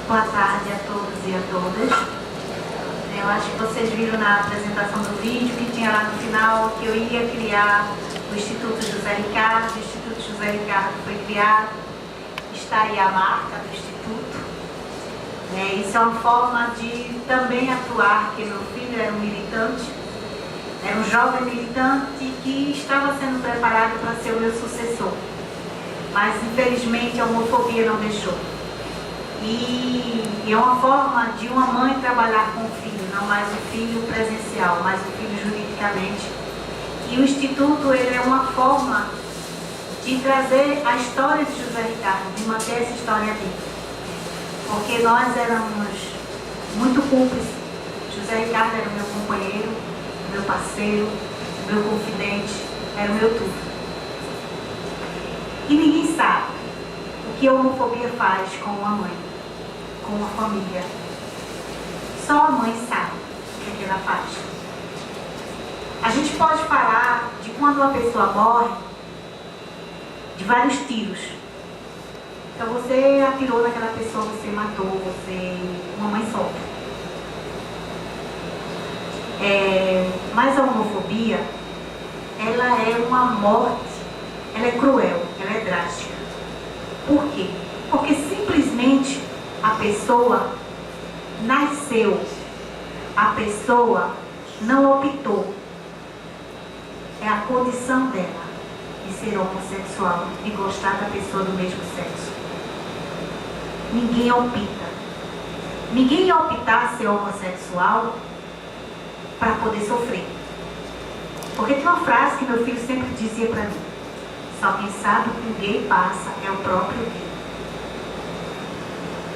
Boa tarde a todos e a todas. Eu acho que vocês viram na apresentação do vídeo que tinha lá no final que eu ia criar o Instituto José Ricardo. O Instituto José Ricardo foi criado, está aí a marca do Instituto. Isso é uma forma de também atuar, porque meu filho era um militante, era um jovem militante que estava sendo preparado para ser o meu sucessor. Mas infelizmente a homofobia não deixou. E é uma forma de uma mãe trabalhar com o filho, não mais o filho presencial, mas o filho juridicamente. E o Instituto, ele é uma forma de trazer a história de José Ricardo, de manter essa história viva. Porque nós éramos muito cúmplices. José Ricardo era o meu companheiro, meu parceiro, meu confidente, era o meu tudo. E ninguém sabe o que a homofobia faz com uma mãe, com uma família. Só a mãe sabe o que ela faz. A gente pode falar de quando uma pessoa morre, de vários tiros. Então você atirou naquela pessoa, você matou, uma mãe sofre. Mas a homofobia, ela é uma morte, ela é cruel, ela é drástica. Por quê? Porque simplesmente a pessoa nasceu, a pessoa não optou. É a condição dela de ser homossexual, de gostar da pessoa do mesmo sexo. Ninguém opta. Ninguém ia optar a ser homossexual para poder sofrer. Porque tem uma frase que meu filho sempre dizia para mim: só quem sabe o que o gay passa é o próprio gay.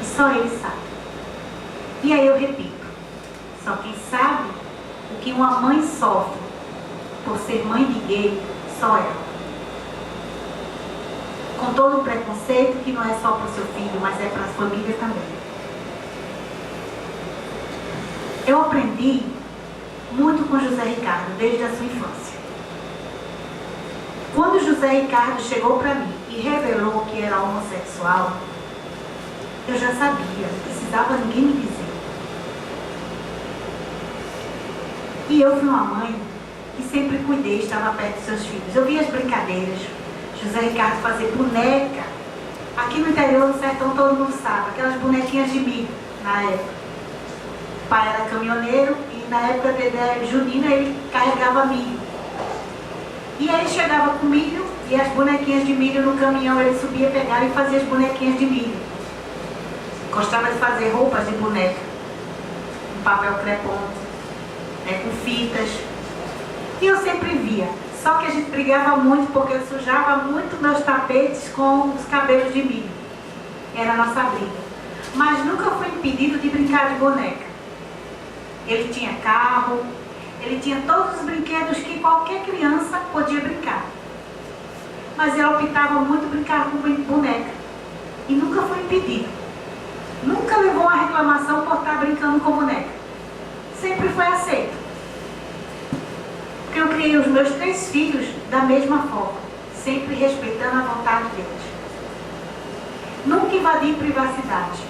E só ele sabe. E aí eu repito: só quem sabe o que uma mãe sofre por ser mãe de gay, só ela. Com todo o preconceito que não é só para o seu filho, mas é para a família também. Eu aprendi muito com José Ricardo desde a sua infância. Quando José Ricardo chegou para mim e revelou que era homossexual, eu já sabia, não precisava ninguém me dizer. E eu fui uma mãe que sempre cuidei, estava perto dos seus filhos. Eu via as brincadeiras, José Ricardo fazer boneca. Aqui no interior do sertão todo mundo sabe, aquelas bonequinhas de milho na época. O pai era caminhoneiro e na época junina ele carregava milho. E aí chegava com milho e as bonequinhas de milho no caminhão, ele subia, pegava e fazia as bonequinhas de milho. Gostava de fazer roupas de boneca, com papel crepom, com fitas. E eu sempre via. Só que a gente brigava muito porque eu sujava muito meus tapetes com os cabelos de milho. Era a nossa briga. Mas nunca fui impedido de brincar de boneca. Ele tinha carro, ele tinha todos os brinquedos que qualquer criança podia brincar. Mas ele optava muito brincar com boneca. E nunca foi impedido. Nunca levou uma reclamação por estar brincando com boneca. Sempre foi aceito. Porque eu criei os meus 3 filhos da mesma forma, sempre respeitando a vontade deles. Nunca invadi privacidade.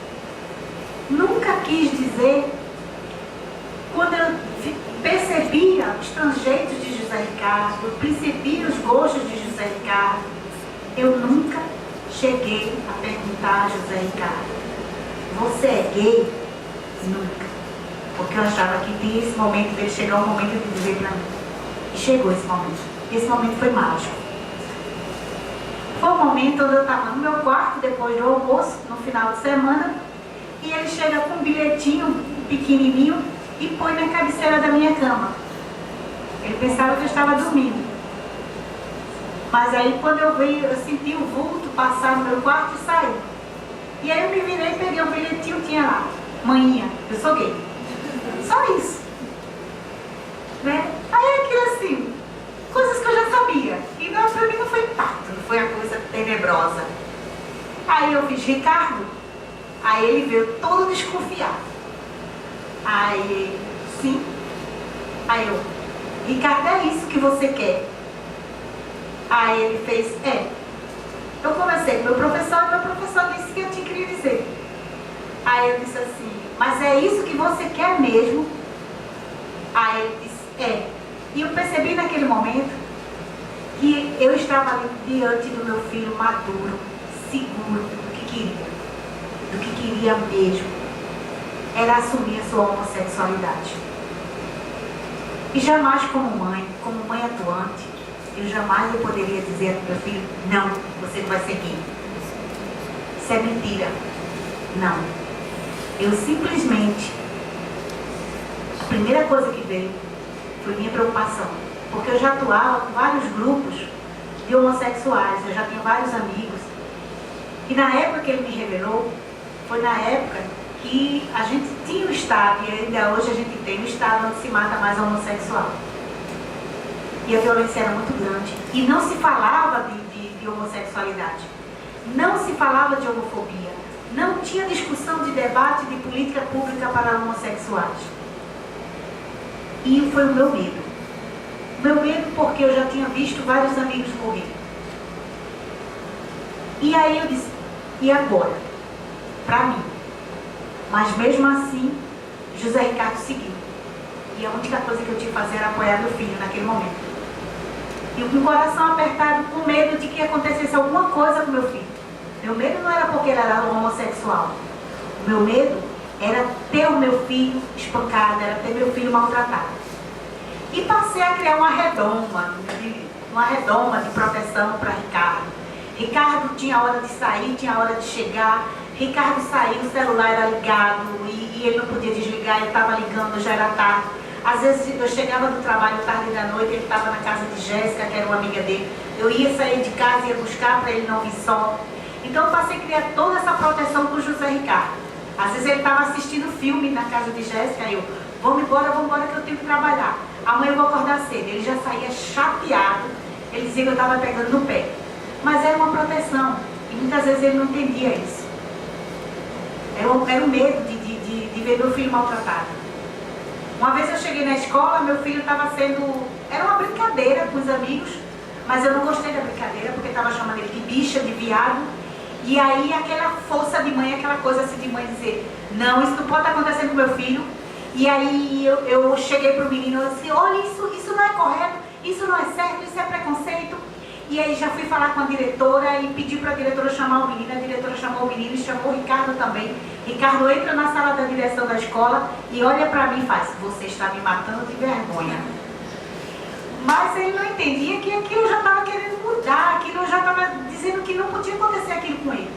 Nunca quis dizer, quando eu percebia os trejeitos de José Ricardo, eu percebia os gostos de José Ricardo, eu nunca cheguei a perguntar a José Ricardo: você é gay? Nunca. Porque eu achava que tinha esse momento dele chegar, o momento de dizer para mim. E chegou esse momento. Esse momento foi mágico. Foi um momento onde eu estava no meu quarto, depois do almoço, no final de semana, e ele chega com um bilhetinho pequenininho e põe na cabeceira da minha cama. Ele pensava que eu estava dormindo. Mas aí quando eu vi, eu senti o vulto passar no meu quarto e saí. E aí eu me virei, peguei o bilhetinho, tinha lá: manhinha, eu sou gay. Só isso. Né? Aí aquilo assim, coisas que eu já sabia. E não, pra mim não foi impacto, não foi a coisa tenebrosa. Aí eu fiz: Ricardo. Aí ele veio todo desconfiado. Aí ele: sim. Aí eu: Ricardo, é isso que você quer? Aí ele fez: é. Eu conversei com meu professor e meu professor disse que eu tinha que lhe dizer. Aí eu disse assim, mas é isso que você quer mesmo? Aí ele disse, é. E eu percebi naquele momento que eu estava ali diante do meu filho maduro, seguro do que queria mesmo. Era assumir a sua homossexualidade. E jamais como mãe atuante, eu jamais eu poderia dizer ao meu filho, não, você não vai ser gay. Isso é mentira. Não. Eu simplesmente, a primeira coisa que veio foi minha preocupação. Porque eu já atuava com vários grupos de homossexuais, eu já tinha vários amigos. E na época que ele me revelou, foi na época que a gente tinha o estado, e ainda hoje a gente tem o estado onde se mata mais homossexual. E a violência era muito grande. E não se falava de homossexualidade. Não se falava de homofobia. Não tinha discussão de debate de política pública para homossexuais. E foi o meu medo. O meu medo porque eu já tinha visto vários amigos morrer. E aí eu disse, e agora? Para mim. Mas mesmo assim, José Ricardo seguiu. E a única coisa que eu tinha que fazer era apoiar meu filho naquele momento. E com o coração apertado, com medo de que acontecesse alguma coisa com meu filho. Meu medo não era porque ele era homossexual. O meu medo era ter o meu filho espancado, era ter meu filho maltratado. E passei a criar uma redoma de proteção para Ricardo. Ricardo tinha hora de sair, tinha hora de chegar. Ricardo saía, o celular era ligado e ele não podia desligar, ele estava ligando, já era tarde. Às vezes eu chegava do trabalho tarde da noite, ele estava na casa de Jéssica, que era uma amiga dele. Eu ia sair de casa e ia buscar para ele não vir só. Então eu passei a criar toda essa proteção com o José Ricardo. Às vezes ele estava assistindo filme na casa de Jéssica, aí eu, vamos embora que eu tenho que trabalhar. Amanhã eu vou acordar cedo. Ele já saía chateado, ele dizia que eu estava pegando no pé. Mas era uma proteção, e muitas vezes ele não entendia isso. Era o medo de ver meu filho maltratado. Uma vez eu cheguei na escola, meu filho estava sendo... Era uma brincadeira com os amigos, mas eu não gostei da brincadeira, porque estava chamando ele de bicha, de viado. E aí aquela força de mãe, aquela coisa assim de mãe dizer, não, isso não pode estar acontecendo com meu filho. E aí eu cheguei para o menino e disse, olha, isso não é correto, isso não é certo, isso é preconceito. E aí já fui falar com a diretora e pedi para a diretora chamar o menino. A diretora chamou o menino e chamou o Ricardo também. Ricardo entra na sala da direção da escola e olha para mim e faz, você está me matando de vergonha. Mas ele não entendia que aquilo eu já estava querendo mudar, aquilo eu já estava dizendo que não podia acontecer aquilo com ele.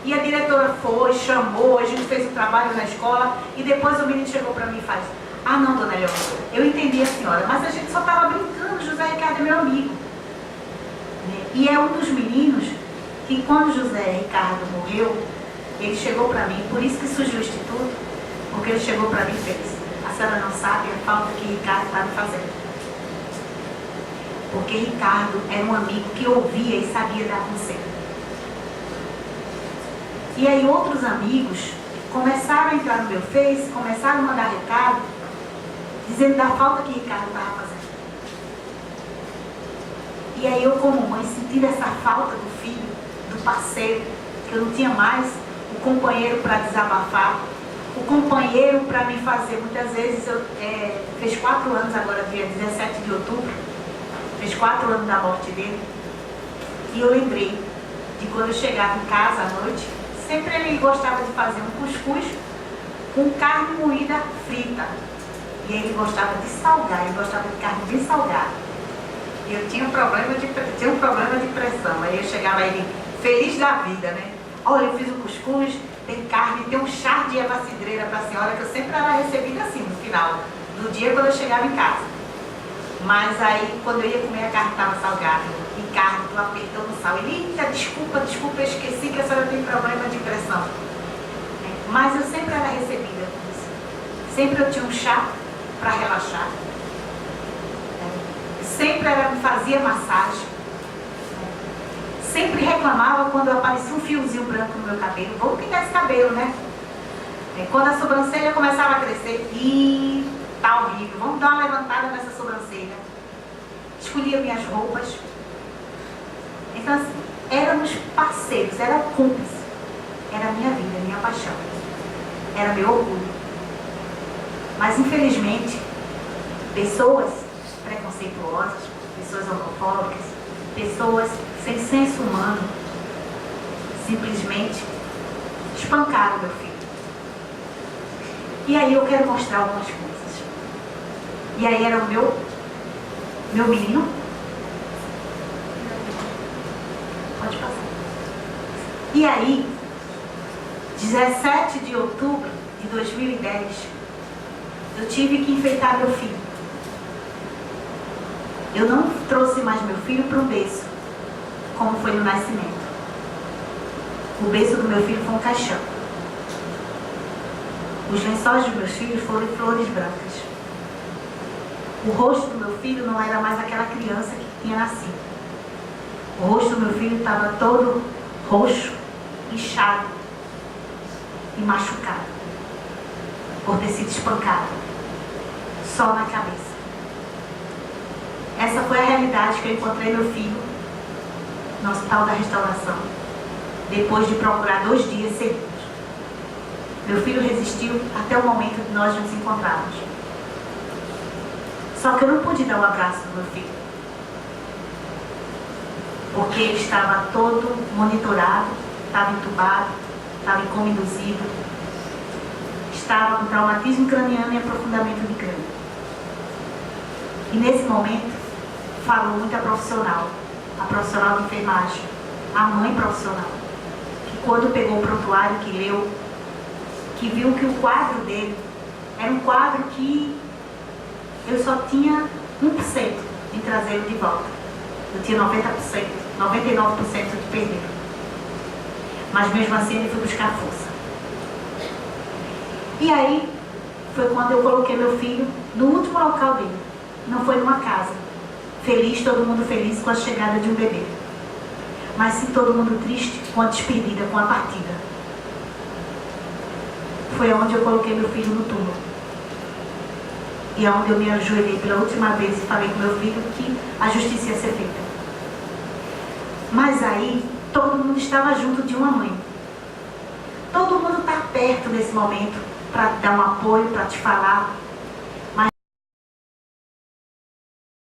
E a diretora foi, chamou, a gente fez o trabalho na escola e depois o menino chegou para mim e faz, ah não, dona Leonor, eu entendi a senhora, mas a gente só estava brincando, José Ricardo é meu amigo. E é um dos meninos que quando José Ricardo morreu, ele chegou para mim, por isso que surgiu o Instituto, porque ele chegou para mim e fez, a senhora não sabe a falta que Ricardo está me fazendo. Porque Ricardo era um amigo que ouvia e sabia dar conselho. E aí outros amigos começaram a entrar no meu Face, começaram a mandar recado, dizendo da falta que Ricardo estava fazendo. E aí eu como mãe, sentindo essa falta do filho, do parceiro, que eu não tinha mais, o companheiro para desabafar, o companheiro para me fazer, muitas vezes, fez 4 anos agora, dia 17 de outubro, fez 4 anos da morte dele, e eu lembrei de quando eu chegava em casa à noite, sempre ele gostava de fazer um cuscuz com carne moída frita, e ele gostava de salgar, ele gostava de carne bem salgada. E eu tinha um problema de pressão, aí eu chegava ele feliz da vida, né? Olha, eu fiz um cuscuz, tem carne, tem um chá de erva cidreira para a senhora, que eu sempre era recebida assim, no final do dia, quando eu chegava em casa. Mas aí, quando eu ia comer, a carne estava salgada. Ricardo, tu apertou no sal. Ele, eita, desculpa, eu esqueci que a senhora tem problema de pressão. Mas eu sempre era recebida com isso. Sempre eu tinha um chá para relaxar. Sempre me fazia massagem. Sempre reclamava quando aparecia um fiozinho branco no meu cabelo. Vamos pintar esse cabelo, né? Quando a sobrancelha começava a crescer, tá horrível, vamos dar uma levantada nessa sobrancelha. Escolhia minhas roupas. Então assim, éramos parceiros, era cúmplice. Era a minha vida, a minha paixão. era meu orgulho. Mas, infelizmente, pessoas preconceituosas, pessoas homofóbicas, pessoas sem senso humano, simplesmente espancaram meu filho. E aí eu quero mostrar algumas coisas. E aí era o meu menino. Pode passar. E aí, 17 de outubro de 2010, eu tive que enfeitar meu filho. Eu não trouxe mais meu filho para um berço, como foi no nascimento. O berço do meu filho foi um caixão. Os lençóis dos meus filhos foram flores brancas. O rosto do meu filho não era mais aquela criança que tinha nascido. O rosto do meu filho estava todo roxo, inchado e machucado, por ter sido espancado, só na cabeça. Essa foi a realidade que eu encontrei meu filho no Hospital da Restauração, depois de procurar 2 dias seguidos. Meu filho resistiu até o momento de nós nos encontrarmos. Só que eu não pude dar um abraço do meu filho, porque ele estava todo monitorado, estava entubado, estava em coma induzido, estava com traumatismo craniano e aprofundamento de crânio. E nesse momento, falou muito a profissional de enfermagem, a mãe profissional, que quando pegou o prontuário, que leu, que viu que o quadro dele era um quadro que eu só tinha 1% em trazê-lo de volta. Eu tinha 90%, 99% de perder. Mas mesmo assim ele foi buscar força. E aí foi quando eu coloquei meu filho no último local dele. Não foi numa casa. Feliz, todo mundo feliz com a chegada de um bebê. Mas sim todo mundo triste com a despedida, com a partida. Foi onde eu coloquei meu filho no túmulo. E é onde eu me ajoelhei pela última vez e falei com meu filho que a justiça ia ser feita. Mas aí, todo mundo estava junto de uma mãe. Todo mundo está perto nesse momento para te dar um apoio, para te falar